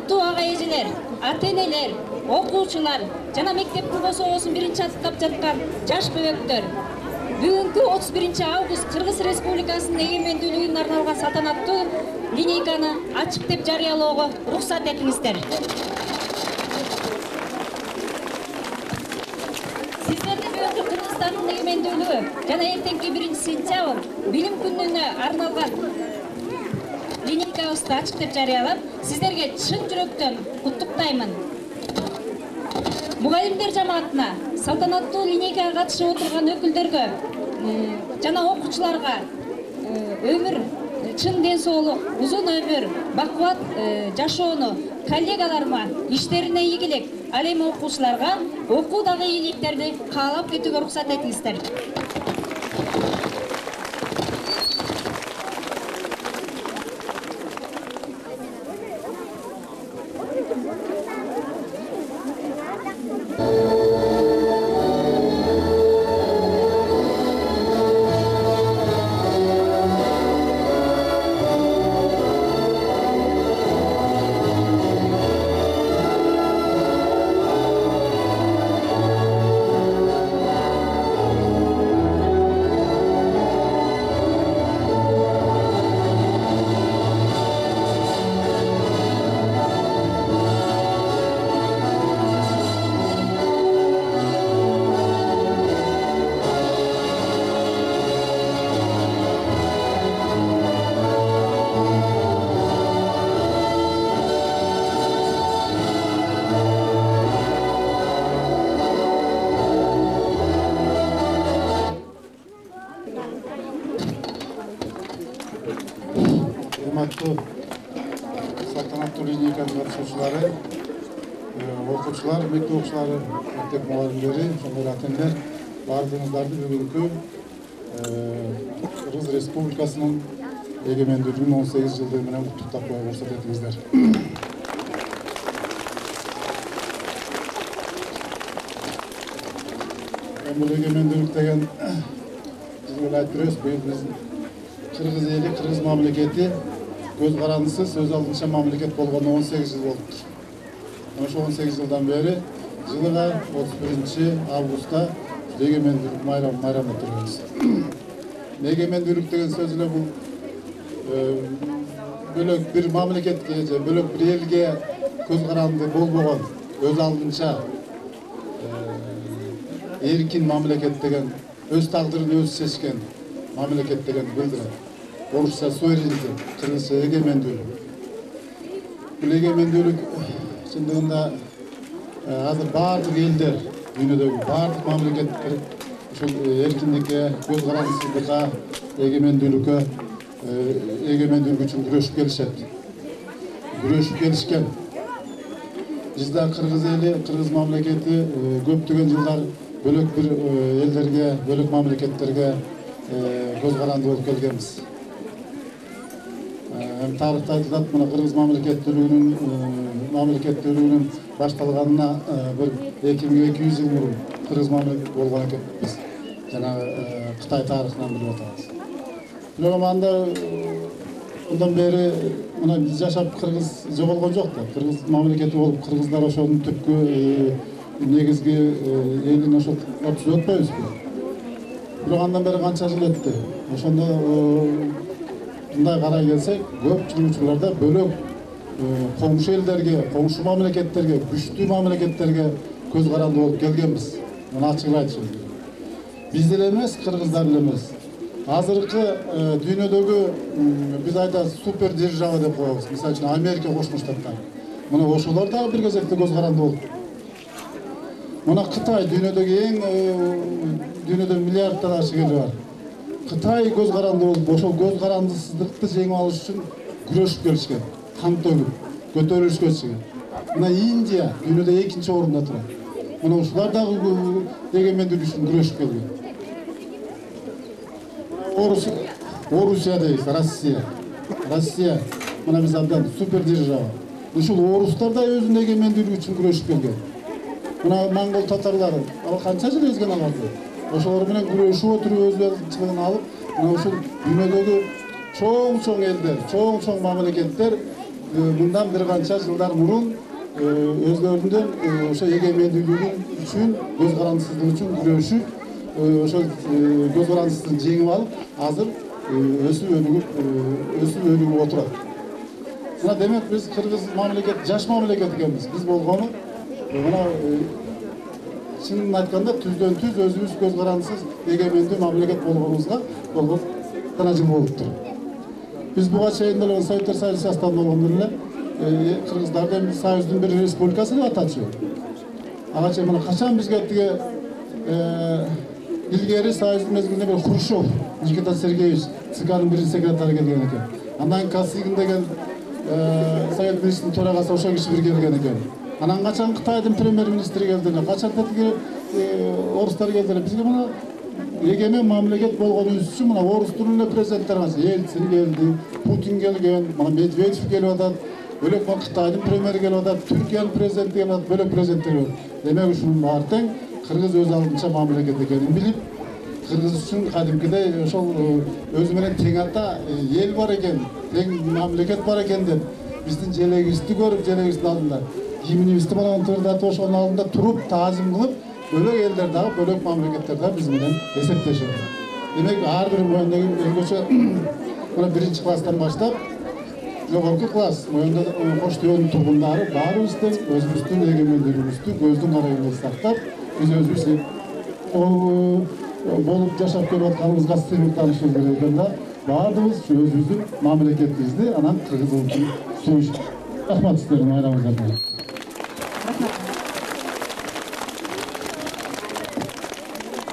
урматтуу ага эжелер, ата-энелер, окуучулар жана мектеп курбособосун биринчи аттап жаткан жаш бөбөктөр. Бүгүнкү 31 август Кыргыз Республикасынын эгемендүүлүгүнө арналган салтанаттуу линейканы ачык деп жарыялоого уруксат этиңиздер. Сиздердин бүгүнкү Кыргызстандын эгемендүүлүгү жана эртеңки 1 сентябрь билим күнүнө арналган линейкабызды ачык деп жарыялап, сиздерге чын жүрөктөн куттуктаймын. Мугалимдер жамаатына, салтанаттуу линейкага катышып отурган өкүлдөргө жана окуучуларга өмүр, чын ден соолук, узун өмүр, бакубат жашоону, коллегаларыма иштерине ийгилик, ал эми окуучуларга окуудагы ийгиликтерди каалап кетүүгө уруксат этиңиздер. Салтанаттуу линейканын катышуучулары, окуучулар, мектеп окуучулары, мектеп мугалимдери, ошондой ата-энелер баардыгыңыздарды бүгүнкү Кыргыз Республикасынын эгемендүүлүгүнүн 18 жылдыгы менен куттуктап коюуга уруксат этиңиздер. Бул эгемендүүлүк деген биз эле айтып беребиз, быйыл биз Кыргыз эли, Кыргыз мамлекети көз карандысыз өз алдынча мамлекет болгону 18 жыл болуптур. Ошо 18 жылдан бери жылыга 31 августта эгемендүүлүк майрамын өткөрөбүз. Эгемендүүлүк деген сөз эле бул бөлөк бир мамлекетке же бөлөк бир элге көз каранды болбогон, өз алдынча эркин мамлекет деген, өз тагдырын өзү чечкен мамлекет деген билдирет. Орусча суверенитет, кыргызча эгемендүүлүк. Бул эгемендүүлүк чындыгында азыр баардык элдер, дүйнөдөгү баардык мамлекеттер ушул эркиндикке, көз карандысыздыкка, эгемендүүлүккө үчүн күрөшүп келишет. Күрөшүп келишкен. Биз да Кыргыз эли, Кыргыз мамлекети көптөгөн жылдар бөлөк бир элдерге, бөлөк мамлекеттерге көз каранды болуп келгенбиз. Тарыхта айтылат, мына Кыргыз мамлекеттүүлүгүнүн башталганына бир 2200 жыл мурун Кыргыз мамлекет болгон экенбиз. Жана Кытай тарыхынан билип атабыз. Бирок анда ундан бери мына биз жашап Кыргыз жоголгон жок да. Кыргыз мамлекети болуп, кыргыздар ошонун түпкү негизги элин ошол түзүп атпайбызбы? Бирок андан бери канча жыл өттү. Ошондо мындай карай келсек, көпчүлүк учурларда бөлөк коңшу элдерге, коңшу мамлекеттерге, күчтүү мамлекеттерге көз каранды болуп келгенбиз. Муну ачык айтышым. Биз деле эмес, кыргыздар эле эмес. Азыркы дүйнөдөгү биз айтабыз супер держава деп коебуз. Мисалы үчүн Америка Кошмо Штаттар. Мына ошолор дагы бир кезекте көз каранды болуп. Мына Кытай дүйнөдөгү эң дүйнөдө миллиарддан ашык эл бар. Кытай көз каранды болуп, ошол көз карандысыздыкты жеңип алыш үчүн күрөшүп келишкен, кан төгүп, көтөрүлүшкө чыгып. Мына Индия дүйнөдө 2-нчи орунда турат. Мына ушулар дагы эгемендүүлүк үчүн күрөшүп келген. Орусия дейбиз, Россия. Мына биз абдан супер держава. Ушул орустар да өзүнүн эгемендүүлүгү үчүн күрөшүп келген. Мына монгол татарлары, ал канча жыл эзген аларды. Ошолор менен күрөшүп отуруп өзүнүн алып, мына ушул дүйнөдөгү чоң элдер, чоң мамлекеттер мындан bir qancha жылдар мурун өзлөрүнүн ошо эгемендүүлүгү үчүн көз карандысыздык үчүн күрөшүп ошол көз карандысыздыгын жеңип алып азыр өсүп өнүгүп отурат. Мына демек биз кыргыз мамлекет жаш мамлекет экенбиз. Биз болгону мына чынын айтканда түздөн түз өзүбүз көз карандысыз эгемендүү мамлекет болгонубузга болгон гана жыл болуптур. Биз буга чейин деле Советтер Союзу составында болгондо эле кыргыздарды Союздун бир республикасы деп атачу. Ага чейин мына качан бизге тиги илгери Союздун мезгилинде бир Хрущев Никита Сергеевич ЦКнын биринчи секретары келген экен. Андан Косыгин деген Совет министринин төрагасы ошол киши бир келген экен. Анан качан Кытайдын премьер-министри келди, качан тиги орустар келди. Бизге мына эгемен мамлекет болгонубуз үчүн мына орустун эле президенттери Ельцин келди, Путин келген, мына Медведев келип атат, бөлөк Кытайдын премьери келип атат, Түркиянын президенти келип атат, бөлөк президенттер бар. Демек ушунун баары тең кыргыз өз алдынча мамлекет экенин билип, кыргыз үчүн кадимкидей ошол өзү менен тең ата эл бар экен, тең мамлекет бар экен деп биздин желегибизди көрүп, желегибиздин алдында гимнибизди менен тырдатып ошонун алдында туруп, таазим кылып, бөлөк элдер дагы, бөлөк мамлекеттер дагы биз менен эсептешет. Демек ар бир моюндагы өзгөчө мына биринчи класстан баштап жогорку класс моюнда Кош Төбөнүн тургундары баарыбыз тең өзүбүздүн эгемендүүлүгүбүздү көздүн карайында сактап, биз өзүбүз болуп жашап келип атканыбызга сыймыктанышыбыз керек экен да. Баардыгыбыз өзүбүздүн мамлекетибизди анан кыргыз улутун сүйүш. Рахмат сиздердин айрамыңыздарга.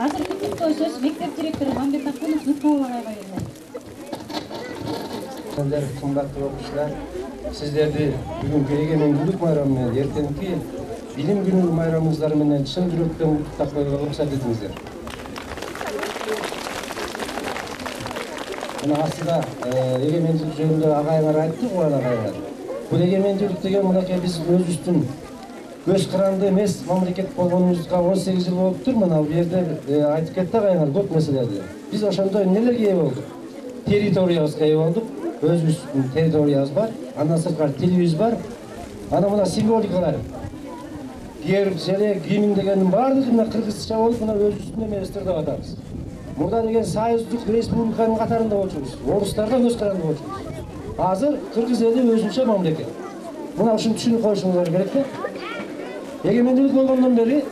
Азыр құттықтау сөз мектеп директору Мамбет Акунов Нуркулов агайга берилет. Кымбаттуу окуучулар, сиздерди бүгүнкү эгемендүүлүк майрамы менен эртеңки билим күнү майрамыңыздар менен чын жүрөктөн куттап коюуга уруксат этиңиздер. Мына астыда эгемендүүлүк жөнүндө агайыңар айтты, Кубан агайыңар. Бул эгемендүүлүк деген мынакей биз өзүбүздүн көз каранды эмес мамлекет болгонубузга 18 жыл болуптур. Мына бул жерде айтып кетти агайыңар көп нерселерди. Биз ошондо эмнелерге ээ болдук? Территориябызга ээ болдук. Өзүбүздүн территориябыз бар. Андан сырткары тилибиз бар. Анан мына символикалар. Герб, желек, гимн дегендин баардыгы мына кыргызча болуп, мына өзүбүздүн эмебизди деп атабыз. Мурда деген Союздук республиканын катарында болчубуз. Орустарга көз каранды болчубуз. Азыр кыргыз эли өзүнчө мамлекет. Мына ушуну түшүнүп коюшуңуздар керек да. Эгемендүүлүк болгондон бери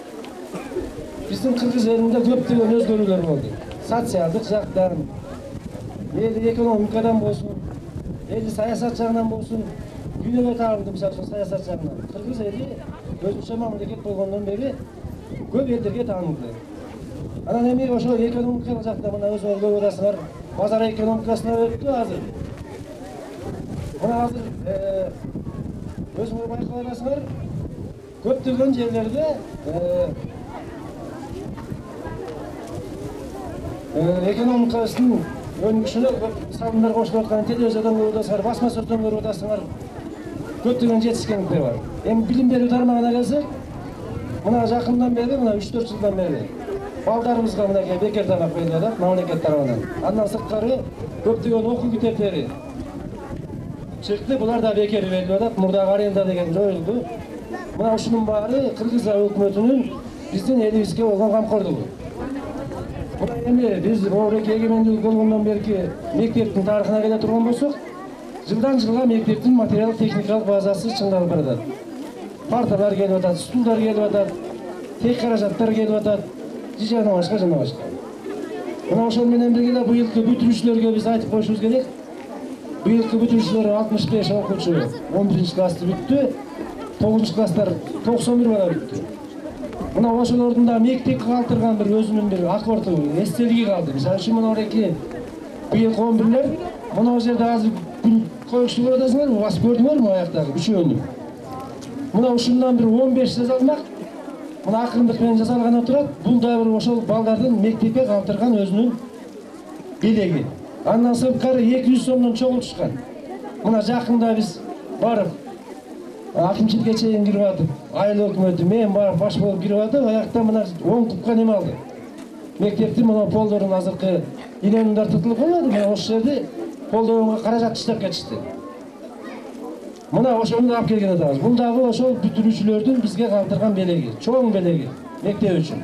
биздин кыргыз элинде көптөгөн өзгөрүүлөр болду. Социалдык жактан, эли экономикадан болсун, эли саясат жагынан болсун, күнөөгө таалды мисалы үчүн саясат жагынан. Кыргыз эли өзүнчө мамлекет болгондон бери көп элдерге таанылды. Анан эми ошо экономикалык жакта мына өзүңөр көрүп атасыңар, базар экономикасына өттү азыр. Мына азыр өзүңөр байкап атасыңар, көптөгөн жерлерде экономикасынын өнүгүшүнө салымдар кошулуп аткан телевизордон көрүп атасыңар, басма сөздөн көрүп атасыңар. Көптөгөн жетишкендиктер бар. Эми билим берүү тармагына келсек, мына жакындан бери, мына 3-4 жылдан бери балдарыбызга мынакей бекер тамак берилип атат мамлекет тарабынан. Андан сырткары көптөгөн окуу китептери чыкты, булар да бекер берилип атат. Мурдагы аренда деген жоюлду. Мына ушунун баары Кыргыз өкмөтүнүн биздин элибизге болгон камкордугу. Мына эми биз эгемендүүлүк болгондон берки мектептин тарыхына келе турган болсок, жылдан жылга мектептин материалдык техникалык базасы чыңдалып барат. Парталар келип атат, стулдар келип атат, тек каражаттар келип атат, жана башка. Мына ошол менен бирге быйылкы бүтүрүүчүлөргө биз айтып коюшубуз керек. Быйылкы бүтүрүүчүлөр 65 окуучу 11-классты бүттү. 9-класстар 91 бала бүттү. Мына ошолордун да мектепке калтырган бир өзүнүн бир акорду, эстелиги калды. Мисалы үчүн мына ореки быйылкы 11-лер мына жерде азыр гүл коюшту көрүп атасыңарбы? Басып көрдүңөрбү аяктагы үчөөнү? Мына ушундан бир 15 жазалмак. Мына акырындык менен жасалган отурат. Бул да бир ошол балдардын мектепке калтырган өзүнүн белеги. Андан сырткары 200 сомдон чогултушкан. Мына жакында биз барып акимчиликке чейин кирип атып, айыл өкмөтү мен барып баш болуп кирип атып, аякта мына 10 кубка неме алды. Мектептин мына полдорун азыркы инөнүндөр тытылып калды. Мына ошол жерде полдорунга каражат иштеп кетишти. Мына ошону алып келген атабыз. Бул дагы ошол бүтүрүүчүлөрдүн бизге калтырган белеги, чоң белеги мектеп үчүн.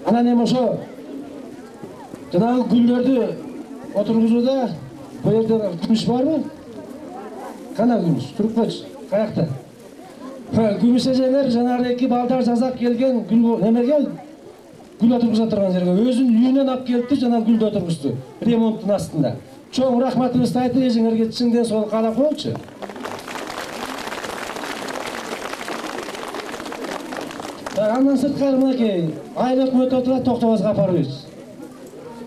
Анан эми ошо жанагы гүлдөрдү отургузууда бу жерде күмүш барбы? Кана күмүш? Туруп койчу. Каякта? Күмүш эжелер жанагы эки балдар жазак келген гүл немеге гүл отургуза турган жерге өзүнүн үйүнөн алып келип жанагы гүлдү отургузду. Ремонттун астында. Чоң рахматыбызды айтып эжеңерге чынден сол каалап коелучу. Андан сырткары мынакей айыл өкмөтү отурат Токтобозго апарыбыз.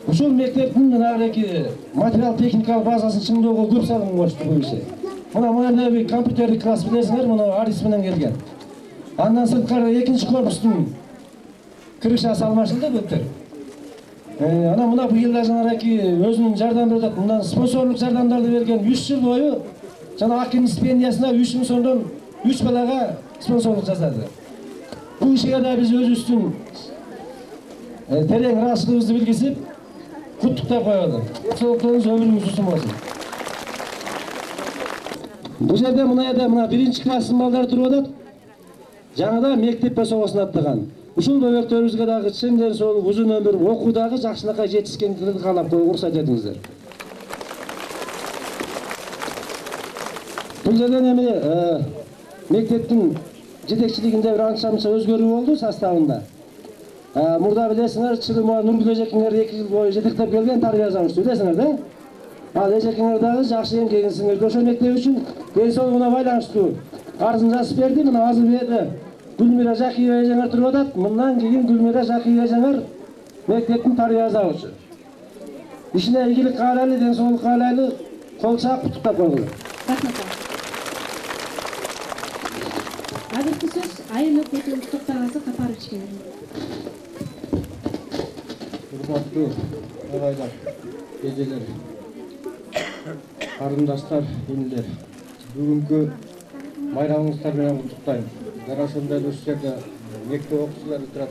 Ушул мектептин жанагы материал техникалык базасын чыңдоого көп салым кошту бул ише. Мына бир компьютердик класс билесиңер, мына Арис менен келген. Андан сырткары экинчи корпустун крышасы алмашылды былтыр. Анан мына быйыл да жанагы өзүнүн жардам берип атат. Мындан спонсорлук жардамдарды берген 3 жыл бою жана аким стипендиясына 3000 сомдон 3 балага спонсорлук жасады. Бул ишке да биз өзүбүздүн терең ыраазычылыгыбызды билгизип, куттуктап коелу. Соолуктарыңыз өмүрүңүз узун болсун. Бул жерде мына биринчи класстын балдары туруп атат. Жаңыда мектепке согусын аттаган. Ушул бөбөктөрүбүзгө дагы чынден соолук узун өмүр, окуудагы жакшылыкка жетишкендерин каалап коюуга уруксат этиңиздер. Бул жерден эми мектептин жетекчилигинде бир анча-мынча өзгөрүү болду составында. Мурда билесиңер, Чырымова Нургүл эжекеңер 2 жыл бою жетектеп келген тарбия жагыштуу, билесиңер да? Ал эжекеңер дагы жакшы эмгегиңиздер ошол мектеп үчүн ден соолугуна байланыштуу арызын жазып берди. Мына азыр берди. Гүлмира Жакиева эжеңер туруп атат. Мындан кийин Гүлмира Жакиева эжеңер мектептин тарбия жазуучу. Ишине ийгилик каалайлы, ден соолук каалайлы, кол чаап куттуктап койгула. Рахмат. Азыркы сөз айыл өкмөтүнүн Токтогазы Капаровичке берилет. Урматтуу агайлар, эжелер, карындаштар, инилер, бүгүнкү майрамыңыздар менен куттуктайм. Жана ошондой эле ушул жерде мектеп окуучулары турат,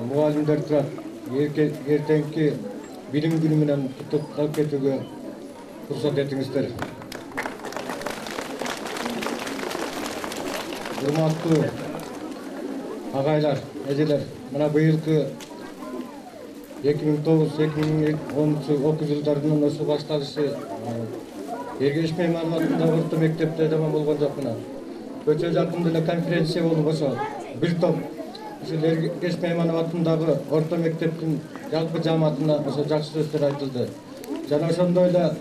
мугалимдер турат. Эртеңки билим күнү менен куттуктап кетүүгө уруксат этиңиздер. Урматтуу агайлар, эжелер, мына быйылкы 2009-2010 окуу жылдарынан ошол башталышы Эргешмей маалыматында орто мектепте тамам болгон жок. Мына көчө жакында эле конференция болуп ошо бир топ ушул Эргешмей маалыматындагы орто мектептин жалпы жааматына ошо жакшы сөздөр айтылды. Жана ошондой эле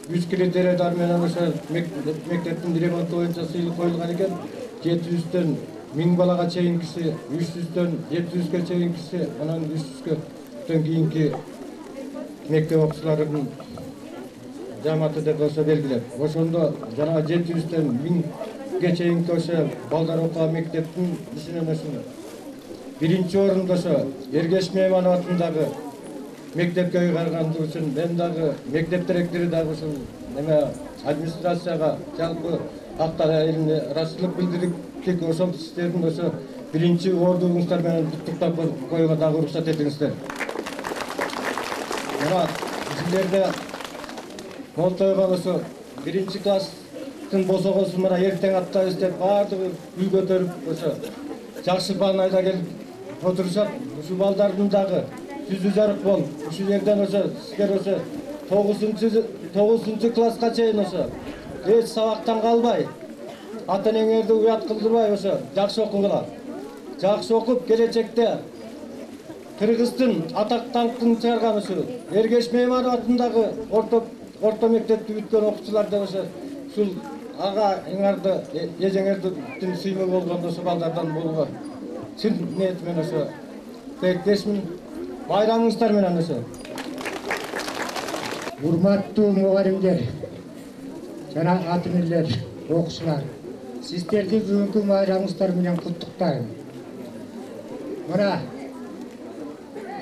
3 критерийдар менен ошо мектептин ремонту боюнча сыйлык коюлган экен. 700дөн 1000 балага чейинкиси, 300дөн 700ге чейинкиси, анан 300дөн кийинки мектеп окуучуларынын жааматы деп ошо белгилеп. Ошондо жана 700дөн 1000ге чейинки ошо балдар окуган мектептин ишинен ошо биринчи орунда ошо Эргешмей маалыматындагы мектепке ыйгаргандыгы үчүн мен дагы мектеп директору дагы ушул неме администрацияга жалпы Актар айылына ыраазычылык билдирип, ошол сиздердин ошо биринчи ордуңуздар менен куттуктап коюуга дагы уруксат этиңиздер. Мына силерде монтойгон ошо биринчи класстын босогосун мына эртең аттайбыз деп баардыгы үй көтөрүп ошо жакшы баанайда келип отурушат. Ушул балдардын дагы жүзү жарык болуп, ушул жерден ошо силер ошо 9 класска чейин ошо эч сабактан калбай, ата-энеңерди уят кылдырбай ошо жакшы окугула. Жакшы окуп келечекте Кыргыздын атак даңкын чыгарган ошо Эргешмей маалыматындагы орто мектепти бүткөн окуучулар деп ошо ушул агаңарды, эжеңердин сыймы болгон ошо балдардан болууга чын ниетимен ошо тилектешмин. Байрамыңыздар менен ошо. Урматтуу мугалимдер, жана ата-энелер, окуучулар, сиздерди бүгүнкү майрамыңыздар менен куттуктайм. Мына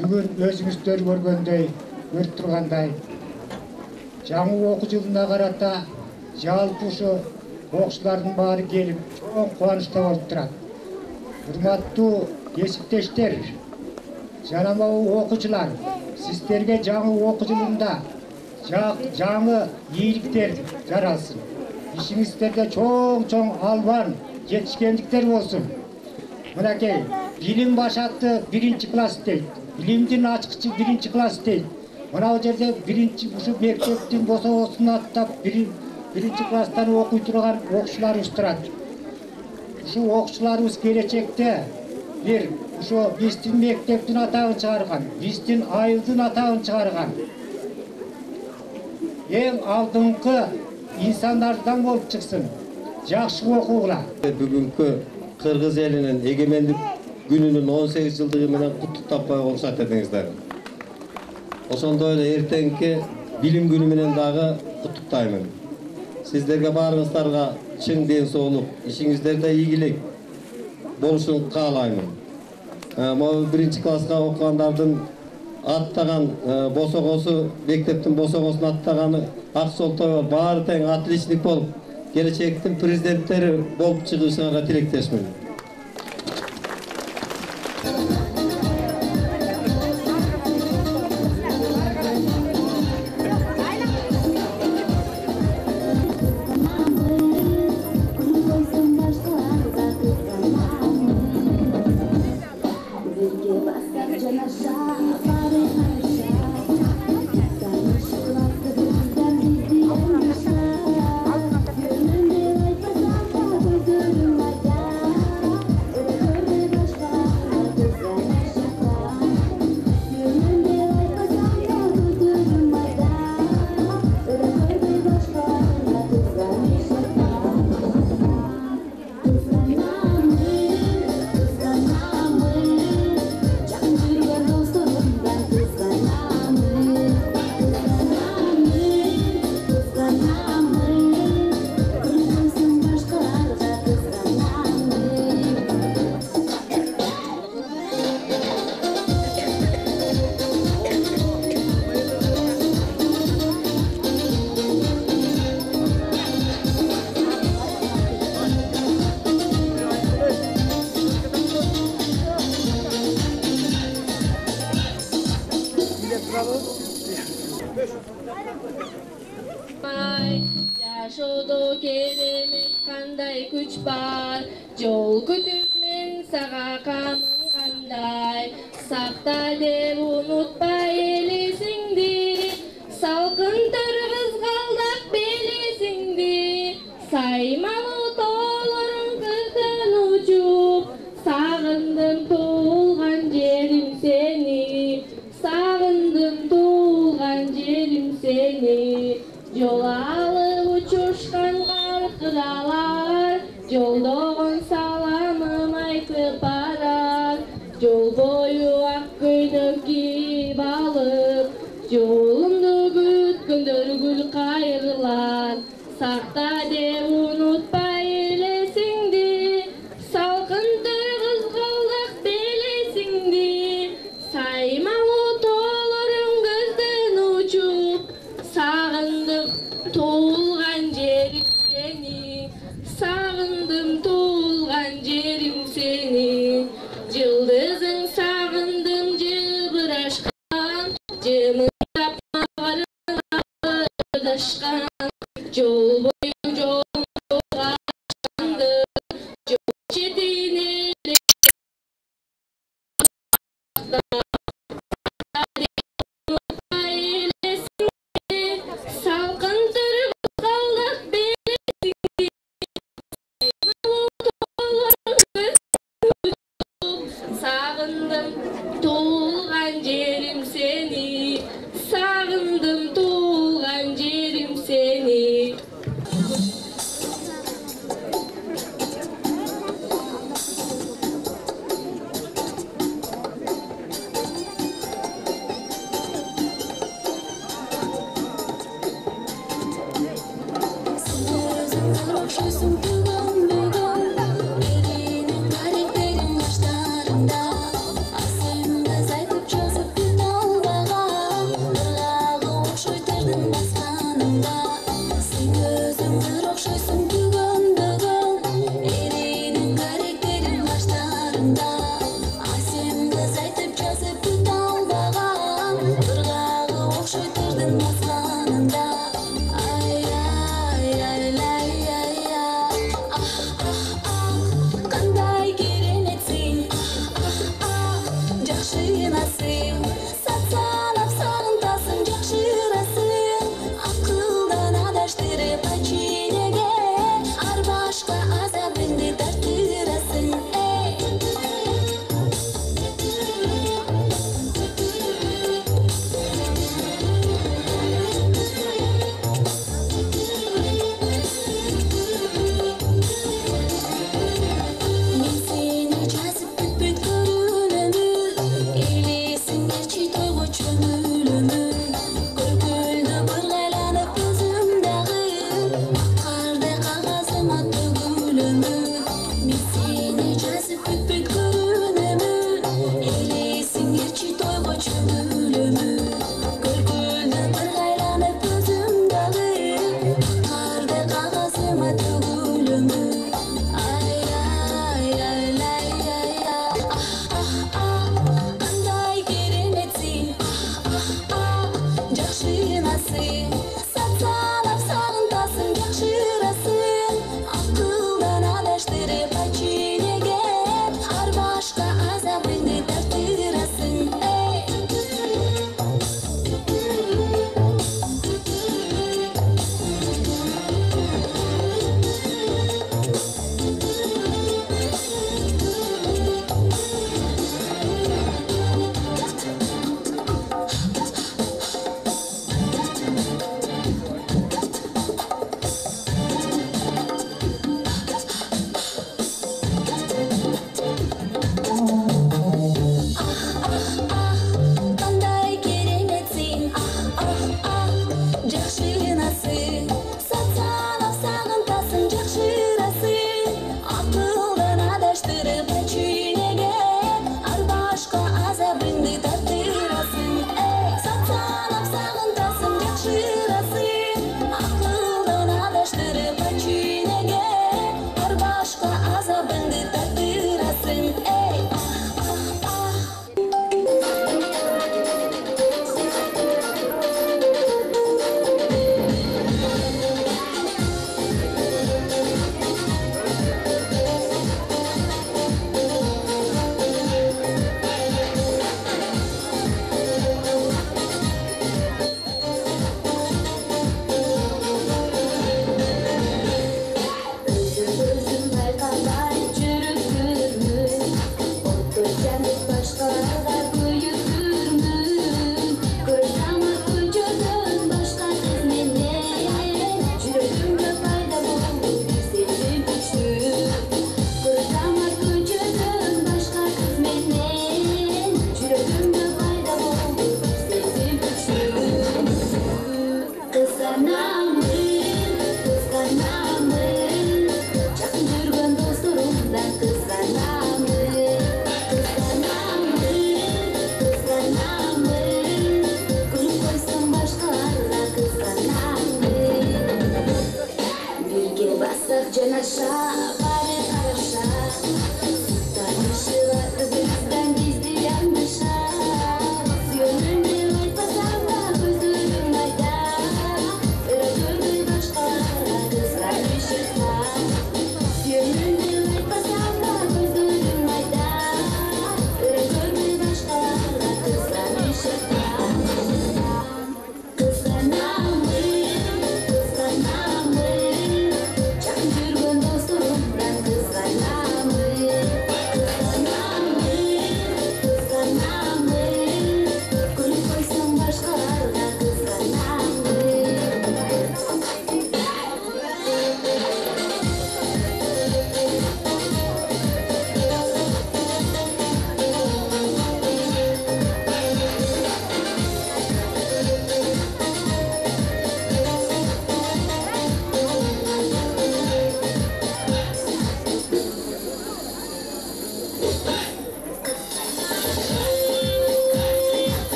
бүгүн өзүңүздөр көргөндөй, көрүп тургандай, жаңы окуу жылына карата жалпы ушу окуучулардын баары келип, чоң кубанычта болуп турат. Урматтуу кесиптештер, жана окуучулар, сиздерге жаңы окуу жылында жаңы ийгиликтер жаралсын. işinizde çoğ alban, yetişkenlikler olsun. Mınakey, bilim başattı 1. klas değil. Bilimdin açıkçı 1. klas değil. Mına o yerde şu mekteptin bosa olsun atıp 1. klastan okuy turgan okuşlarımız turadi. Şu okuşlarımız gelecekte şu bizden mekteptin atağın çıkargan, bizden ayıldın atağın çıkargan. En aldыңкы insanlardan olup çıksın. Жақсы оқуғыла. Бүгүнкү Кыргыз элинин эгемендик күнүнүн 18 жылдыгы менен куттуктап койгонго уруксат этиңиздер. Ошондой эле эртеңки билим күнү менен дагы куттуктаймын. Сиздерге баарыңыздарга чың ден соолук, ишиңиздерде ийгилик болушун каалаймын. Могу 1. класска окугандардын аттаган босогосу, мектептин босогосун аттаганы Аксолтой баары тең отличник болуп, келечектин президенттери болуп чыгышыңарга тилектешмин. Yaşodo keremet kanday güç var, yol kütükmen sağa kanın kanday. Sakta de unutma elesindi, salkın tırgız kaldak belesindi. Saymalı toğların kırkın uçup, sağındım tuğulgan jerim seni, sağındım tuğulgan jerim seni. Yol alıp uçuşkan karkıdalar, yolduğun salamım aytıp barar. Yol boyu ak göynök giyip alıp, yolumdu gütkündür gül kayırlar. Sakta de unutma elesindi, salkın tırgız kaldak belesindi. Saymalı toğların gözden uçup, sağındım tuğulgan jerim seni, sağındım tuğulgan jerim seni. Yıldızın sağındım cıbıraşkan, cımındap mağarına adaşkan. Yol boyu yolum dolaşkandı, yol çetine salkın tırgız kaldak belesindi. Sağındım tuğulgan jerim seni, sağındım tuğulgan jerim seni. Elinin karakterin başlarında, aslında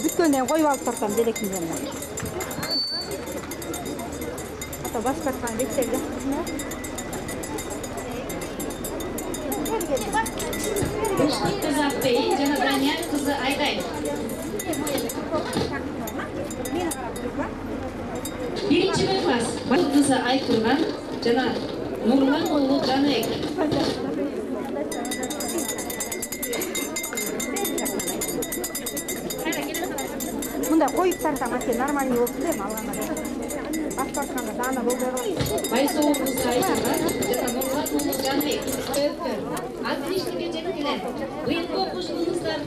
Бүткөндөн коюп алып тартам делекимден. Ата баш тарткан беттер жакпысың. Кыштык кызы Акбей жана Данияр кызы Айдай. Биринчи Б класс бул кызы Айтурган жана Нурлан уулу Жаныбек. Мында коюп тартам, ате нормальный болсун дейм алганда. Баш тартканда даана болбой калат. Байсоол кызы Айтурган жана Нурлан уулу Жаныбек. Отличниктер жеткилер. Быйылкы окуушуңуздар